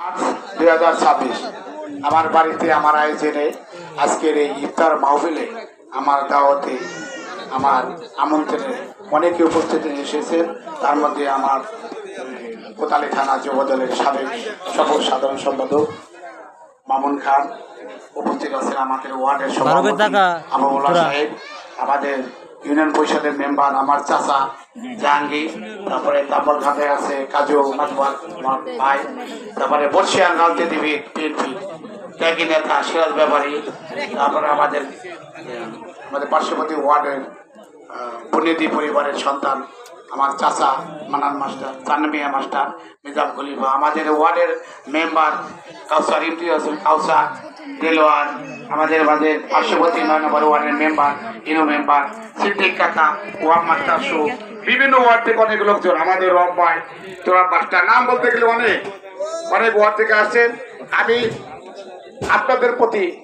2026 আমার বাড়িতে আমার আয়োজনে আজকের এই ইফতার মাহফিলে আমার দাওয়াতে আমার আমন্ত্রণে অনেকে উপস্থিত এসেছেন। তার মধ্যে আমার কোতালি থানা যুবদলের সাবেক সফল সাধারণ সম্পাদক মামুন খান উপস্থিত আছেন, আমাদের ওয়ার্ডের সভাপতি আবুল্লাহ সাহেব, আমাদের ইউনিয়ন পরিষদের মেম্বার আমার চাচা জাহাঙ্গীর, তারপরে তাম্বলঘাটে আছে কাজু মাতবার ভাই, তারপরে বর্ষিয়ান রাজনীতিবিদ বিএনপি ত্যাগী নেতা সিরাজ ব্যাপারী, তারপরে আমাদের পার্শ্ববর্তী ওয়ার্ডের বনিদি পরিবারের সন্তান আমার চাচা মানান মাস্টার, চান্নমিয়া মাস্টার, নিজাম খলিফা, আমাদের ওয়ার্ডের মেম্বার কাউসার ইমতিয়াজ কাউসার দেলোয়ার, আমাদের মাঝে পার্শ্ববর্তী 9 নম্বর ওয়ার্ডের মেম্বার ইনো মেম্বার সিদ্দিক কাকা, ওয়ার্ড মাস্টার সহ বিভিন্ন ওয়ার্ড থেকে অনেক লোকজন, আমাদের রব ভাই তোরা মাস্টার, নাম বলতে গেলে অনেক ওয়ার্ড থেকে আসছেন। আমি আপনাদের প্রতি